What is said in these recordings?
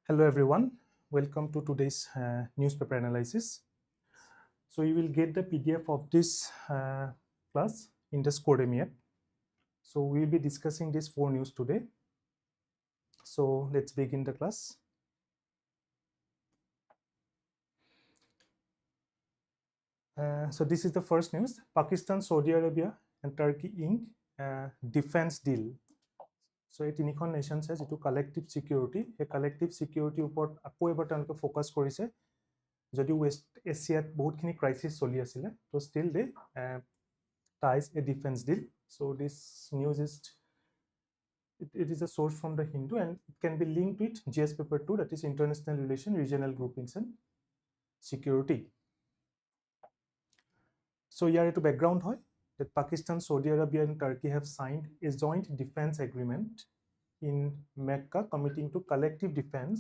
Hello everyone, welcome to today's newspaper analysis. So you will get the PDF of this class in the Scordemy app. So we will be discussing these 4 news today. So let's begin the class. So this is the first news. Pakistan, Saudi Arabia and Turkey Inc. Defense deal. So এই তিনিখন নেশ্যনছে যেটো collective security এই collective সিকিউৰিটিৰ ওপৰত আকৌ এবাৰ তেওঁলোকে focus কৰিছে যদি ওয়েস্ট এছিয়াত বহুতখিনি ক্ৰাইসিস চলি আছিলে তো still they ties a defense deal. So this news is it is a source from the Hindu and it can be linked with GS paper 2, that is international relation, regional groupings and security. So here to background hoy that Pakistan, Saudi Arabia and Turkey have signed a joint defense agreement in Mecca committing to collective defense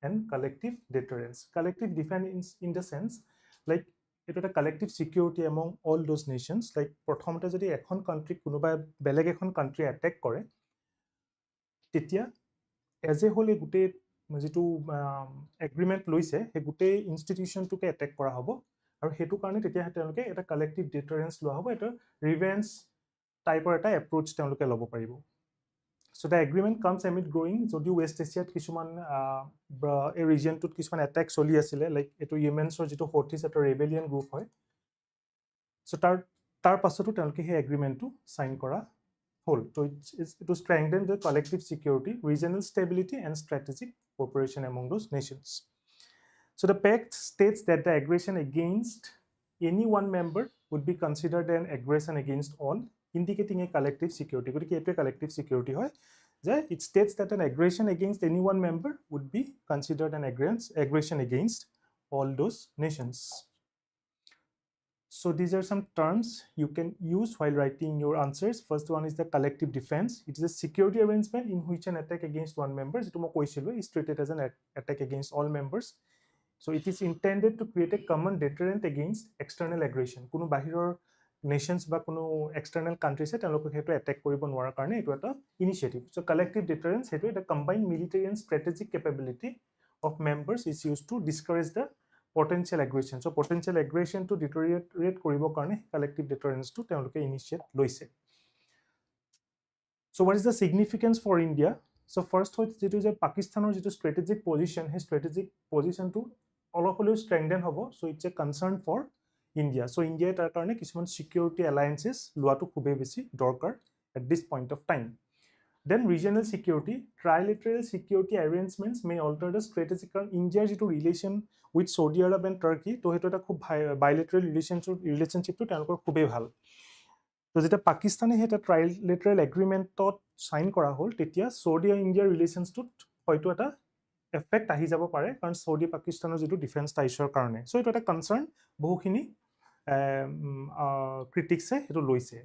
and collective deterrence. Collective defense in the sense like it is a collective security among all those nations. Like prothomte jodi ekhon country kunoba beleg ekhon country attack kore tetia as a whole gute jitu agreement loise he gute institution to ke attack kora hobo aru hetu karone tetia teloke eta collective deterrence lo hobo eta revenge type or eta approach teloke lobo paribo. So the agreement comes amid growing jodi West Asia kisuman a region to kisuman attack soli asile like eto Yemen's or jito Houthis eta rebellion group hoy. So tar pasoto teloke he agreement to sign kora hol. So it to strengthen the collective security, regional stability and strategic cooperation among those nations. So the pact states that the aggression against any one member would be considered an aggression against all, indicating a collective security. A collective security hoy it states that an aggression against any one member would be considered an aggression against all those nations. So these are some terms you can use while writing your answers. First one is the collective defense. It is a security arrangement in which an attack against one member is treated as an attack against all members. So it is intended to create a common deterrent against external aggression. Kuno bahiror nations ba kuno external countries e telok hetu attack koribo nwara karone etu eta initiative. So collective deterrence hetu eta combined military and strategic capability of members is used to discourage the potential aggression. So potential aggression to deteriorate koribo karone collective deterrence to teloke initiate loise. So what is the significance for India? So first jetu je Pakistanor jetu strategic position, he strategic position to অলপলৈ strengthen hobo. So it's a concern for India. So India tar karone kisuman security alliances luatu khube beshi dorkar at this point of time. Then regional security, trilateral security arrangements may alter the strategic India jitu relation with Saudi Arabia and Turkey to hetu eta khub bilateral relationship to telokor khube bhal. So jeta Pakistane heta trilateral agreement tot sign kora hol tetia Saudi and India relations to hoyto eta effect ahi jabo pare karon Saudi Pakistanor jitu defense taisor karone. So eto eta concern bohukhini critics e eto loise.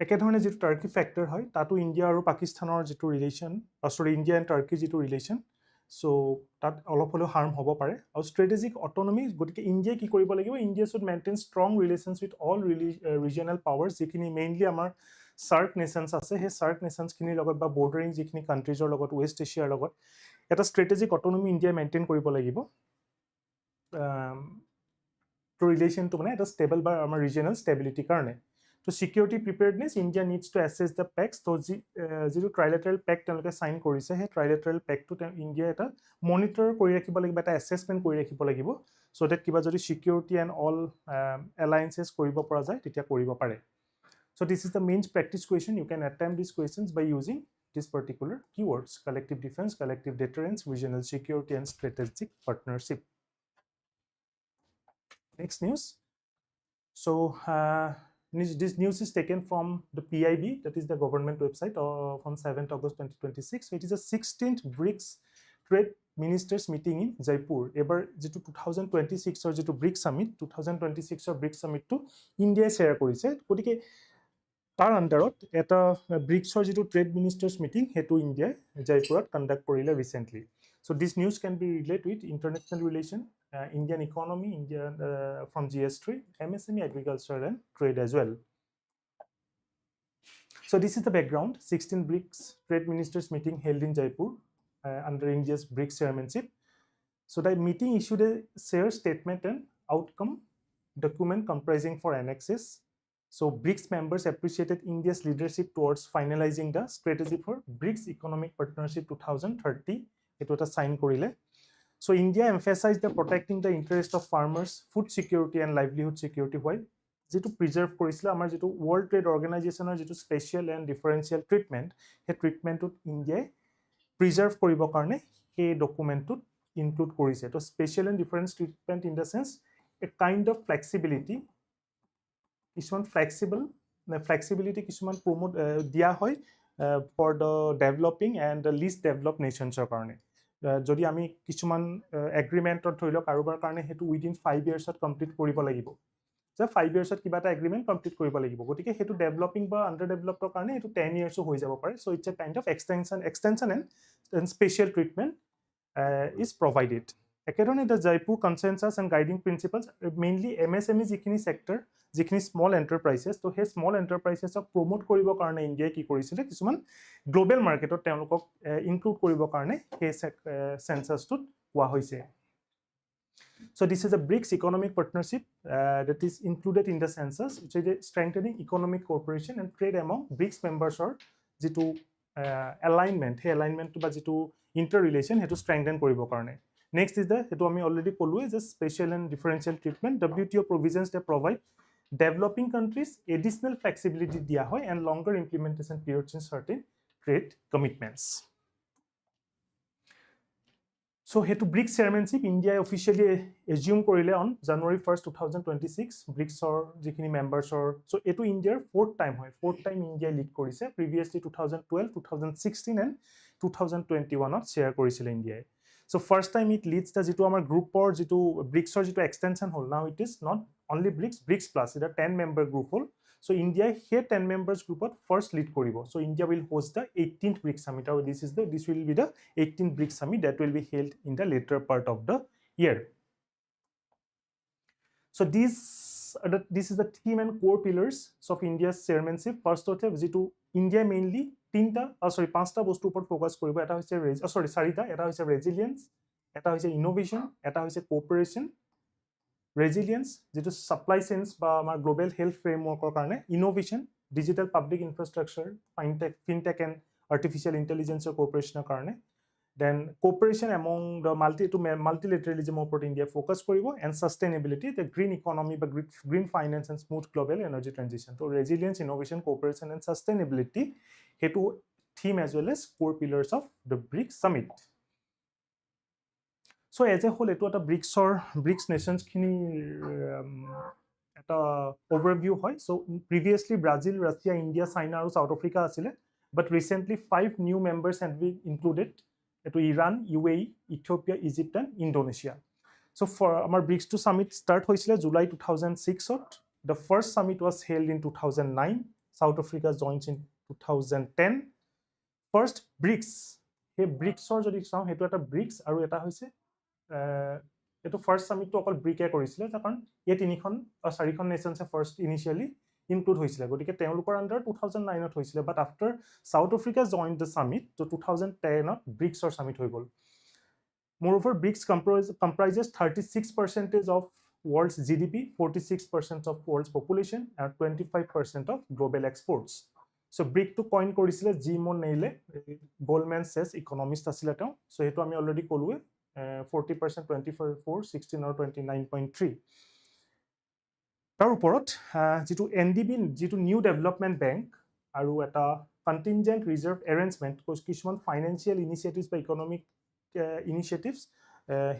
Eke dhorone jitu Turkey factor hoy tatu India aru Pakistanor jitu relation sorry India and Turkey jitu relation so tat olop holo harm hobo pare aru strategic autonomy gotike India ki koribo lagibo India should maintain strong relations with all regional powers jekini mainly amar SAARC nations ase he SAARC nations kini logot ba bordering jekini countries or logot West Asia logot eta strategic autonomy India maintain koribo lagibo to relation to mane eta stable ba amar regional stability karone. To security preparedness, India needs to assess the pacts. So, the trilateral pact teloke sign korise he trilateral pact to India eta monitor kori rakhibo lagibo eta assessment kori rakhibo lagibo so that kiba jodi security and all alliances koribo pora jay tetia koribo pare. So this is the main practice question. You can attempt these questions by using this particular keywords: collective defense, collective deterrence, regional security and strategic partnership. Next news. So this news is taken from the PIB, that is the government website, from 7th August 2026. So it is a 16th BRICS trade ministers meeting in Jaipur. Ever jitu 2026 or jitu BRICS summit 2026 or BRICS summit to India share korise gotike tar underot eta BRICS or jitu trade ministers meeting hetu India Jaipur conduct korile recently. So this news can be related with international relation, Indian economy, India from GS3, MSME, agriculture and trade as well. So this is the background. 16 BRICS trade ministers meeting held in Jaipur. under India's BRICS chairmanship. So the meeting issued a share statement and outcome document comprising 4 annexes. So BRICS members appreciated India's leadership towards finalizing the strategy for BRICS Economic Partnership 2030. It was a sign korile. So India emphasized the protecting the interest of farmers, food security and livelihood security while যেটো preserve কৰিছিল আমাৰ যেটো world trade অৰ্গানাইজেচনৰ যেটো special and differential treatment হে ট্ৰিটমেন্টত ইণ্ডিয়াই preserve কৰিব কাৰণে এই ডকুমেন্টত ইনক্লুড কৰিছে তো special and difference treatment in the sense a kind of flexibility কিছুমান ফ্লেক্সিবিলিটি কিছুমান প্ৰমোট দিয়া হয় for the developing and the least developed নেশ্যনছৰ কাৰণে যদি আমি কিছুমান এগ্ৰিমেন্টত ধৰি লওক কাৰোবাৰ কাৰণে হেতু উইদিন 5 ইয়াৰ্ছত কমপ্লিট কৰিব লাগিব যে 5 ইয়াৰ্ছত কিবা এটা এগ্ৰিমেন্ট কমপ্লিট কৰিব লাগিব গতিকে হেতু ডেভেলপিং বা আন্ডাৰ ডেভেলপৰ কাৰণে হেতু 10 ইয়াৰ্সও হৈ যাব পাৰে so it's a kind of extension and special treatment is provided. Ekedone the Jaipur consensus and guiding principles mainly MSME jikhini sector jikhini small enterprises to he small enterprises of promote koribo karone India ki korisile kisuman global market ot telokok include koribo karone he census tut koa hoise. So this is a BRICS economic partnership that is included in the census, which is strengthening economic cooperation and trade among BRICS members or jitu alignment he alignment to ba jitu interrelation hetu strengthen koribo karone. Next is the hetu ami already kolu is a special and differential treatment. WTO provisions they provide developing countries additional flexibility dia hoy and longer implementation periods in certain trade commitments. So hetu BRICS chairmanship India officially assume korile on January 1st 2026 BRICS or jikhini members or so etu India fourth time India lead korise previously 2012 2016 and 2021 ot share korisile India. So first time it leads the jitu amar group or jitu BRICS or jitu extension hol now it is not only BRICS plus it a 10 member group hol. So India here 10 members group of first lead koribo. So India will host the 18th BRICS summit or this will be the 18th BRICS summit that will be held in the later part of the year. So this is the theme and core pillars of India's chairmanship. First of all jitu India mainly পাঁচটা বস্তুৰ ওপৰত focus কৰিব এটা হৈছে চাৰিটা এটা হৈছে resilience এটা হৈছে ইনোভেশন এটা হৈছে কোঅপাৰেশন ৰেজিলিয়েন্স যেটো সাপ্লাই চেইনস বা আমাৰ গ্লোবাল হেলথ ফ্ৰেমৱৰ্কৰ কাৰণে innovation digital public infrastructure fintech and artificial ইন্টেলিজেন্সৰ কোঅপাৰেশনৰ কাৰণে দেন কোঅপাৰেশন এমং দ্য মাল্টিলেটাৰেলিজমৰ ওপৰত ইণ্ডিয়া ফোকাস কৰিব and sustainability the green economy বা green finance and smooth global energy transition তো resilience innovation cooperation and sustainability hetu theme as well as core pillars of the BRICS summit. So as a whole etu eta BRICS nations khini eta overview hoy. So previously Brazil, Russia, India, China and South Africa asile but recently 5 new members have been included etu Iran, UAE, Ethiopia, Egypt and Indonesia. So for our BRICS 2 summit start hoisile July 2006 ot. The first summit was held in 2009. South Africa joins in 2010 first BRICS he BRICS or jodi saw hetu eta BRICS aru eta hoise etu first summit to okol BRIC e korisile karon ye tinikhon charikhon nations first initially include hoisile gotike teolukor under 2009 ot hoisile but after South Africa joined the summit to 2010 ot BRICS or summit hoi gol. Moreover BRICS comprises 36% of world's GDP 46% of world's population and 25% of global exports. So BRIC to coin korisile Jimon Neile Goldman Sachs economist asile ta so hetu ami already kolue 40% 24 16 or 29.3 tar uporot jitu NDB jitu new development bank aru eta contingent reserve arrangement kishman financial initiatives by economic initiatives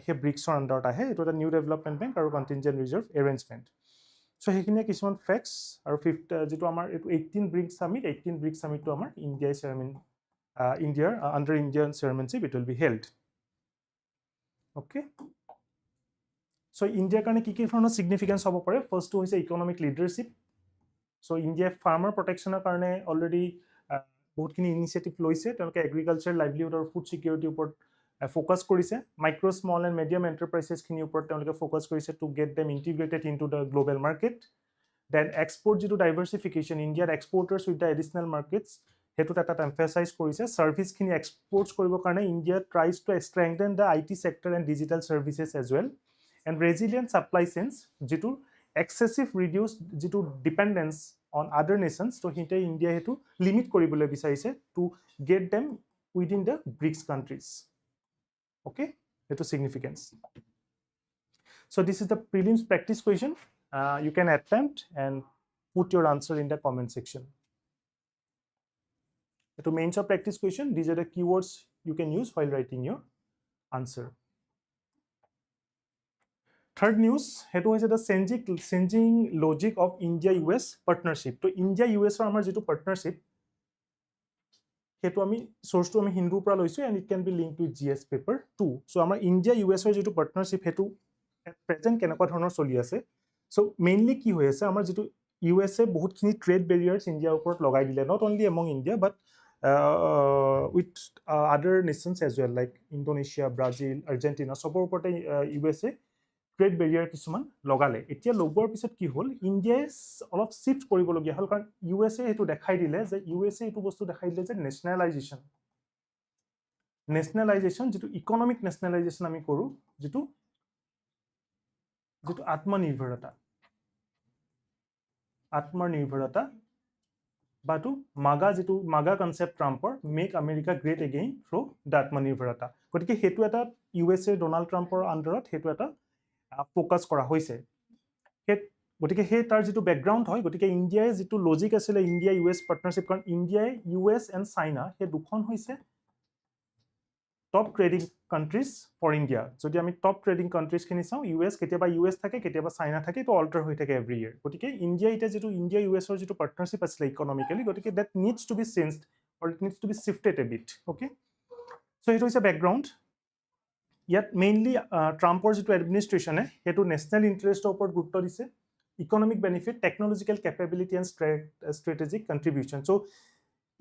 he BRICS or under ta hai etu eta new development bank aru contingent reserve arrangement. So hekhine kishman facts aru fifth jitu amar 18 BRICS summit to amar India chairman India under Indian chairmanship it will be held. Okay, so India karone ki dhoroner significance hobo pare first to hoise economic leadership. So India farmer protection karone already bahut kini initiative loise teloke agriculture livelihood or food security upor focus korise micro small and medium enterprises khini upor teloke focus korise to get them integrated into the global market. Then export jitu diversification India exporters with the additional markets হেতু এটা emphasise কৰিছে service খিনি exports কৰিবৰ কাৰণে India tries to strengthen the IT sector and digital services as well and resilient supply chains যেটো excessive reduce যেটো dependence on আদাৰ নেশনছ তো হিতে ইণ্ডিয়া হেতু লিমিট কৰিবলৈ বিচাৰিছে to get them within the BRICS countries. Okay, that is significance. So this is the prelims practice question. You can attempt and put your answer in the comment section. To mains of practice question, these are the keywords you can use while writing your answer. Third news, hetu hoise the changing logic of India-US partnership. So India-US or amar jetu partnership হেতু আমি সোর্সটো আমি হিন্দুৰ পৰা লৈছো and it can be linked with GS paper 2 so আমাৰ India US ৰ যেটো partnership হেতু প্ৰেজেন্ট কেনেকুৱা ধৰণৰ চলি আছে সো মেইনলি কি হৈ আছে আমাৰ যেটো ইউএছ এ বহুতখিনি ট্ৰেড বেৰিয়াৰ্স ইন্ডিয়াৰ ওপৰত লগাই দিলে not only among India but with other nations as well like Indonesia, Brazil, Argentina সবৰ ওপৰতে ইউএছ এ ট্ৰেড বেৰিয়াৰ কিছুমান লগালে এতিয়া লগোৱাৰ পিছত কি হ'ল ইণ্ডিয়াই অলপ শিফট কৰিবলগীয়া হ'ল কাৰণ ইউএছ এ হেতু দেখাই দিলে যে ইউএছ এ এটো বস্তু দেখাই দিলে যে নেশনালাইজেশন যেটো ইকোনমিক নেশনালাইজেশন আমি কৰো যেটো আত্মনিৰ্ভৰতা বাটো মাগা কনসেপ্ট ট্ৰাম্পৰ make America great again through the আত্মনিৰ্ভৰতা গতিকে হেতু এটা ইউএছ এ ডোনাল্ড ট্ৰাম্পৰ আন্ডাৰত হেতু এটা ফোকাস কৰা হৈছে গতিকে হে তাৰ যেটো ব্যাকগ্ৰাউণ্ড হয় গতিকে ইণ্ডিয়াৰ যেটো লজিক আছিল ইণ্ডিয়া ইউএছ পাৰ্টনাৰশ্বিপ কাৰণ ইণ্ডিয়াই ইউএছ এণ্ড চাইনা হে দুখন হৈছে top trading countries for India যদি আমি টপ ট্ৰেডিং কান্ট্ৰিজ খিনি চাও ইউএছ কেতিয়াবা ইউএছ থাকে কেতিয়াবা চাইনা থাকে তো অল্টাৰ হৈ থাকে এভৰি ইয়াৰ গতিকে ইণ্ডিয়া এটা যেটো ইণ্ডিয়া ইউএছৰ যেটো পাৰ্টনাৰশ্বিপ আছিল ইকোনমিক্যালি গতিকে that needs to be changed or it needs to be shifted a bit okay so হেতু হৈছে ব্যাকগ্ৰাউণ্ড ইয়াত মেইনলি ট্ৰাম্পৰ যেটো এডমিনিষ্ট্ৰেচনে হেতু নেশনাল ইন্টাৰেষ্টৰ ওপৰত গুৰুত্ব দিছে economic benefit technological capability and strategic contribution so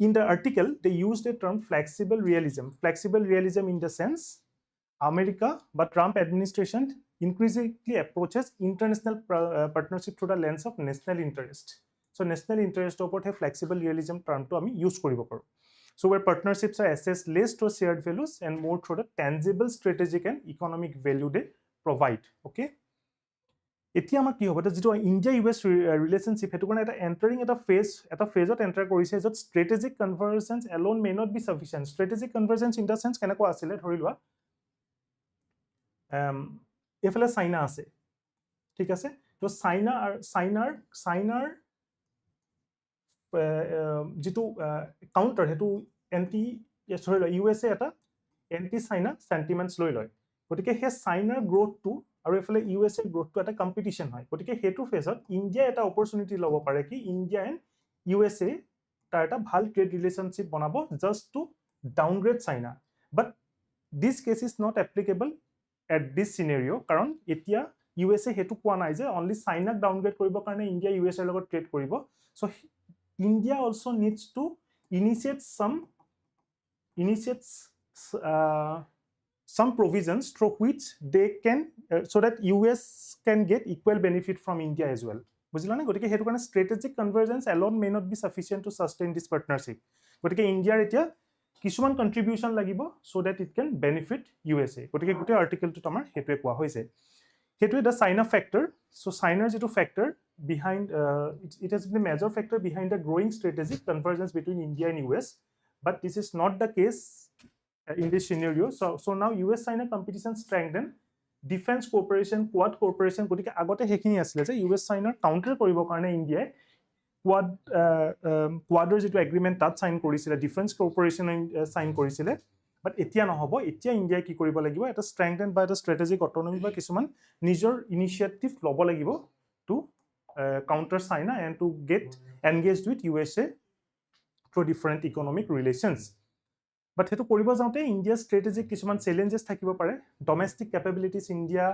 in the article they used the term flexible realism in the sense America but Trump administration increasingly approaches international partnership through the lens of national interest so national interest opor he flexible realism term to ami use koribo paru so where partnerships are assessed less through shared values and more through the tangible strategic and economic value they provide okay এতিয়া আমাৰ কি হ'ব যেটো India US ৰিলেশনশিপ হেতু কাৰণে এটা এন্টাৰিং এটা ফেজত enter কৰিছে যত strategic convergence alone may not be sufficient strategic convergence in the sense কেনেকুৱা আছিল ধৰি লোৱা এফালে চাইনা আছে ঠিক আছে তো চাইনাৰ যেটো কাউন্টাৰ হেতু এন্টি ধৰি লোৱা ইউএছ এ এটা এন্টি চাইনা সেন্টিমেন্টস লৈ লয় গতিকে হে চাইনাৰ গ্ৰোথটো আৰু এফালে ইউএছএ গ্ৰোথটো এটা কম্পিটিশন হয় গতিকে হেতু ফেজত ইণ্ডিয়া এটা অপৰচুনিটি ল'ব পাৰে কি ইণ্ডিয়া এণ্ড ইউএছএ তাৰ এটা ভাল ট্ৰেড ৰিলেশনশিপ বনাব just to downgrade China but this case is not applicable at this scenario কাৰণ এতিয়া ইউএছএ হেতু কোৱা নাই যে অনলি চাইনাক ডাউনগ্ৰেড কৰিবৰ কাৰণে ইণ্ডিয়া ইউএছএৰ লগত ট্ৰেড কৰিব so India also needs to initiate some provisions through which they can so that US can get equal benefit from India as well বুজিলানে গতিকে হেতু কাৰণে strategic convergence alone may not be sufficient to sustain this partnership গতিকে ইণ্ডিয়াৰ এতিয়া কিছুমান কন্ট্ৰিবিউশন লাগিব so that it can benefit USA গতিকে গোটেই আৰ্টিকেলটো আমাৰ হেতুৱে কোৱা হৈছে হেতুৱে the China factor so Chinaৰ যেটো factor behind it has been a major factor behind the growing strategic convergence between India and US but this is not the case in this scenario so now US China competition strengthen defense cooperation quad cooperation গতিকে আগতে হেখিনি আছিল যে US China counter কৰিব কাৰণে ইণ্ডিয়াই quadৰ যেটো agreement তাত sign কৰিছিল ডিফেন্স কোঅপাৰেচন সাইন কৰিছিল বাট এতিয়া নহব এতিয়া ইণ্ডিয়াই কি কৰিব লাগিব এটা strengthen by the strategic autonomy বা কিছুমান নিজৰ ইনিশিয়েটিভ ল'ব লাগিব to counter China and to get engaged with USA through different economic relations but hetu koribo jaute India strategic কিছুমান challenges থাকিব পাৰে domestic capabilities India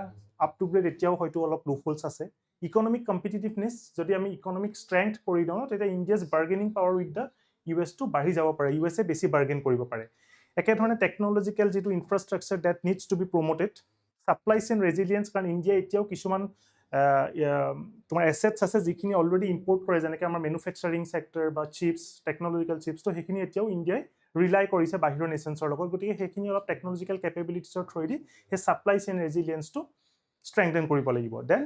up to grade etiao hoyto অলপ loopholes আছে economic competitiveness যদি আমি economic strength কৰি দাও তেতিয়া India's bargaining power with the US to বাঢ়ি যাব পাৰে USA বেছি bargain কৰিব পাৰে একে ধৰণে technological যেটো infrastructure that needs to be promoted supply chain resilience কাৰণ India etiao কিছুমান তোমাৰ এছেটছ আছে যিখিনি অলৰেডি ইম্পৰ্ট কৰে যেনেকৈ আমাৰ মেনুফেকচাৰিং ছেক্টৰ বা চিপছ টেকনলজিকেল চিপছ তো সেইখিনি এতিয়াও ইণ্ডিয়াই ৰিলাই কৰিছে বাহিৰৰ নেশ্যনছৰ লগত গতিকে সেইখিনি অলপ টেকনলজিকেল কেপেবিলিটিছৰ থ্ৰুৱেদি সেই ছাপ্লাই চেইন ৰেজিলিয়েঞ্চটো ষ্ট্ৰেংথেন কৰিব লাগিব then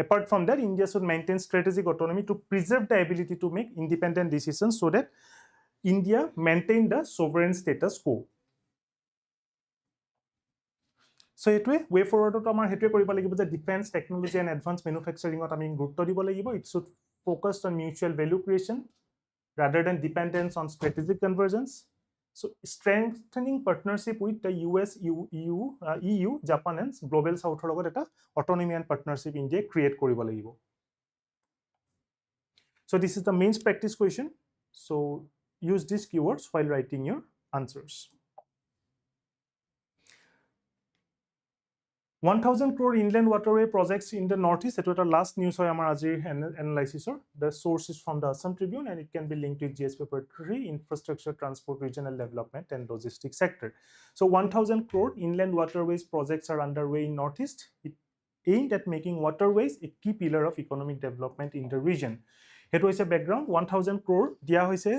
apart from that India should maintain strategic autonomy to preserve the ability to make independent decisions so that India maintain the sovereign status quo so etwe way forward to amar hetwe koriba lagibo je defense technology and advanced manufacturing ot ami gurutto dibo lagibo it should focus on mutual value creation rather than dependence on strategic convergence so strengthening partnership with the US EU Japan and global south logot eta autonomy and partnership India create koribo lagibo so this is the main practice question so use these keywords while writing your answers 1000 crore inland waterway projects in the northeast that was our last news hoy amar ajir analysis or the source is from the Assam Tribune and it can be linked with GS paper 3 infrastructure transport regional development and logistics sector so 1000 crore inland waterways projects are underway in northeast it aimed at making waterways a key pillar of economic development in the region it was a background 1000 crore dia hoise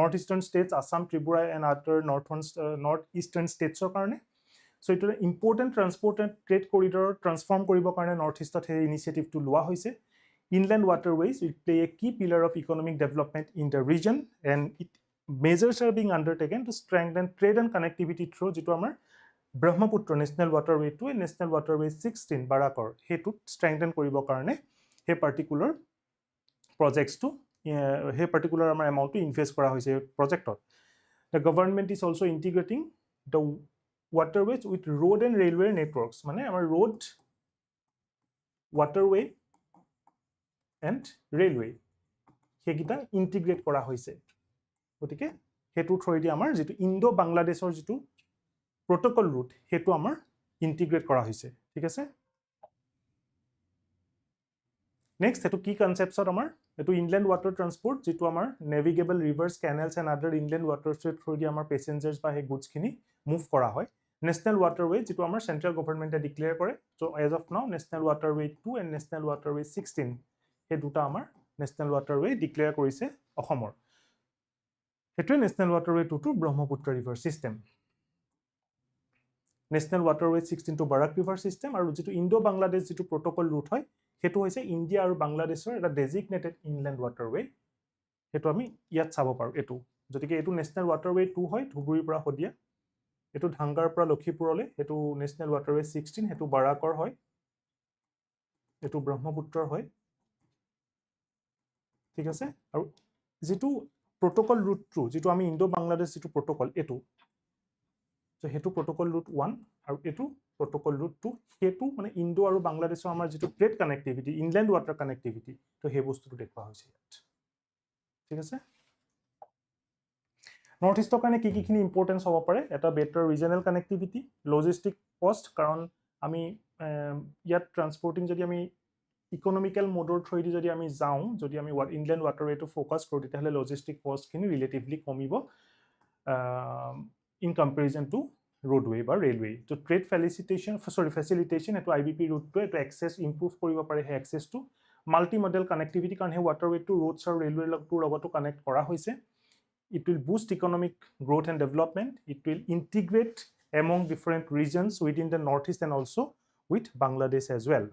northeastern states Assam Tripura and other northeastern states or karone so it is an important transport and trade corridor transform koribo karone northeast he initiative to lua hoise inland waterways will play a key pillar of economic development in the region and measures are being undertaken to strengthen trade and connectivity through jitu amar Brahmaputra national waterway to and national waterway 16 barakor he to strengthen koribo karone he particular projects to he particular amar amount to invest kora hoise project the government is also integrating the waterways with road and railway networks mane amar road waterway and railway hegita integrate kora hoise gotike hetu throidi amar jitu Indo Bangladeshor jitu protocol route hetu amar integrate kora hoise thik ase next hetu key concepts are amar etu inland water transport jitu amar navigable rivers canals and other inland waterways through amar passengers ba he goods khini move kora hoy national waterway jitu amar central government declare kore so as of now national waterway 2 and national waterway 16 he duta amar national waterway declare korise Ahomor hetu national waterway 2 to Brahmaputra river system national waterway 16 to Barak river system aru jitu Indo Bangladesh jitu protocol route hoy hetu hoise India aru Bangladeshor eta designated inland waterway hetu ami yat sabo paru etu jotike etu national waterway 2 hoy Dhuburi pura hodia etu Dhangar pura Lokhipurole etu national waterway 16 hetu Barakor hoy etu Brahmaputra hoy ঠিক আছে আৰু যেটো protocol route 2 যেটো আমি Indo Bangladesh যেটো protocol এটো so হেতু protocol route 1 আৰু এটো protocol route 2 হেতু মানে Indo আৰু Bangladeshৰ আমাৰ যেটো trade connectivity inland water connectivity তো হে বস্তুটো দেখবা হৈছে ইয়াত ঠিক আছে নৰ্থ ইষ্টৰ কাৰণে কি কি ইম্পৰ্টেন্স হ'ব পাৰে এটা বেটাৰ ৰিজনাল কানেক্টিভিটি লজিষ্টিক কষ্ট কাৰণ আমি ইয়াত ট্ৰান্সপোৰ্টিং যদি আমি ইকোনমিক্যাল মোডৰ থ্ৰুদি যদি আমি যাওঁ যদি আমি ইনল্যান্ড ওয়াটাৰৱেটো ফোকাস কৰো তেতিয়াহলে লজিষ্টিক কষ্ট খিনি ৰিলেটিভলি কমিব in comparison to roadway বা railway to trade facilitation এটো IBP route to এটো access improve কৰিব পাৰে হে access to multimodal connectivity কাৰণ হে waterway to roads আৰু railway লগটো লগতো connect কৰা হৈছে it will boost economic growth and development it will integrate among different regions within the northeast and also with Bangladesh as well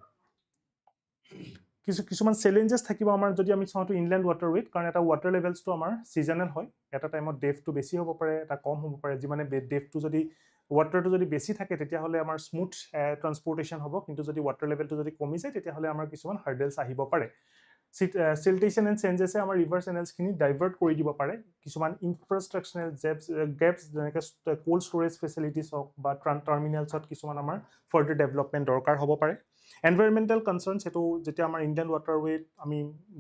কিছুমান challenges থাকিব আমাৰ যদি আমি চাওটো ইনল্যান্ড ওয়াটাৰৱে কাৰণ এটা ওয়াটাৰ লেভেলস তো আমাৰ সিজনাল হয় এটা টাইমত ডেপথটো বেছি হ'ব পাৰে এটা কম হ'ব পাৰে যিমানে ডেপথটো যদি ওয়াটাৰটো যদি বেছি থাকে তেতিয়া হলে আমাৰ স্মুথ ট্ৰান্সপোৰ্টেশন হ'ব কিন্তু যদি ওয়াটাৰ লেভেলটো যদি কমি যায় তেতিয়া হলে আমাৰ কিছুমান হাৰ্ডেলস আহিব পাৰে siltation and changes আমাৰ ৰিভাৰ চেনেলস খিনি ডাইভাৰ্ট কৰি দিব পাৰে কিছুমান ইনফ্ৰাষ্ট্ৰাকচাৰেল গেপস যেনেকৈ কোল্ড ষ্টৰেজ ফেসিলিটিজ হওক বা টাৰ্মিনেলছত কিছুমান আমাৰ ফাৰ্দাৰ ডেভেলপমেন্ট দৰকাৰ হ'ব পাৰে এনভাইৰনমেন্টাল কনসাৰ্নস এটো যেটা আমাৰ ইন্ডিয়ান ওয়াটাৰৱে আমি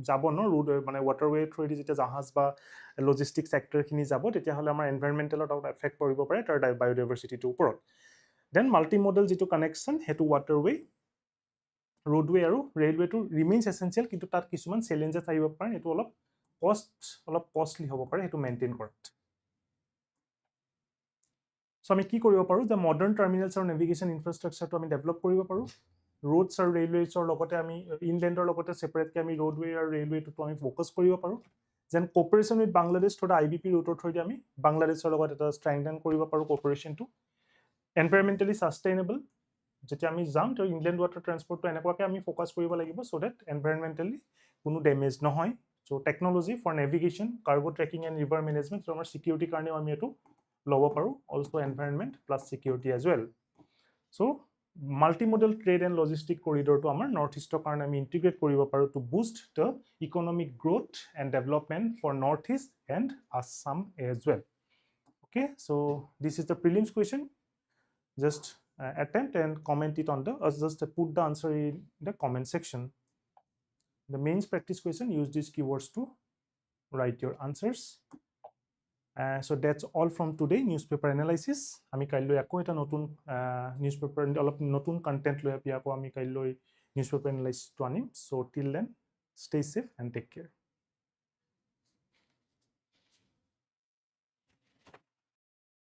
যাব ন ৰোড মানে ওয়াটাৰৱে থ্ৰুদি যেটা জাহাজ বা লজিষ্টিক সেক্টৰ খিনি যাব তেতিয়া হলে আমাৰ এনভাইৰনমেন্টালত আউট এফেক্ট পৰিব পাৰে তাৰ বায়োডাইভাৰ্সিটিৰ ওপৰত দেন মাল্টিমডাল যেটো কানেকশন হেতু ওয়াটাৰৱে roadway আৰু railway to remains essential কিন্তু তাত কিছুমান চ্যালেঞ্জেস আহিব পাৰে এটো অলপ কষ্টলি হ'ব পাৰে এটো মেইনটেইন কৰাত সো আমি কি কৰিব পাৰো যে মডাৰ্ন টাৰ্মিনেলছ আৰু নেভিগেশন ইনফ্ৰাষ্ট্ৰাকচাৰটো আমি ডেভেলপ কৰিব পাৰো roads আৰু railways লগতে আমি inlandৰ লগতে separate কে আমি roadway আৰু railway to আমি focus কৰিব পাৰো then cooperation with Bangladesh থোড়া IBP route থৈ দি আমি বাংলাদেশৰ লগত এটা strengthen কৰিব পাৰো cooperation to environmentally sustainable যেতিয়া আমি যাম তো inland water transport to এনেকুৱাকে আমি focus কৰিব লাগিব so that environmentally কোনো damage নহয় so technology for navigation cargo tracking and river management so আমাৰ security কাৰণে আমি এটো লব পাৰো also environment plus security as well so multimodal trade and logistic corridor to amar northeast karone ami integrate koribo paru to boost the economic growth and development for northeast and Assam as well okay so this is the prelims question just attempt and comment it on the just put the answer in the comment section the mains practice question use these keywords to write your answers so that's all from today newspaper analysis ami kailoi ako eta notun newspaper olop notun content loi apia ako ami kailoi newspaper analysis to anim so till then stay safe and take care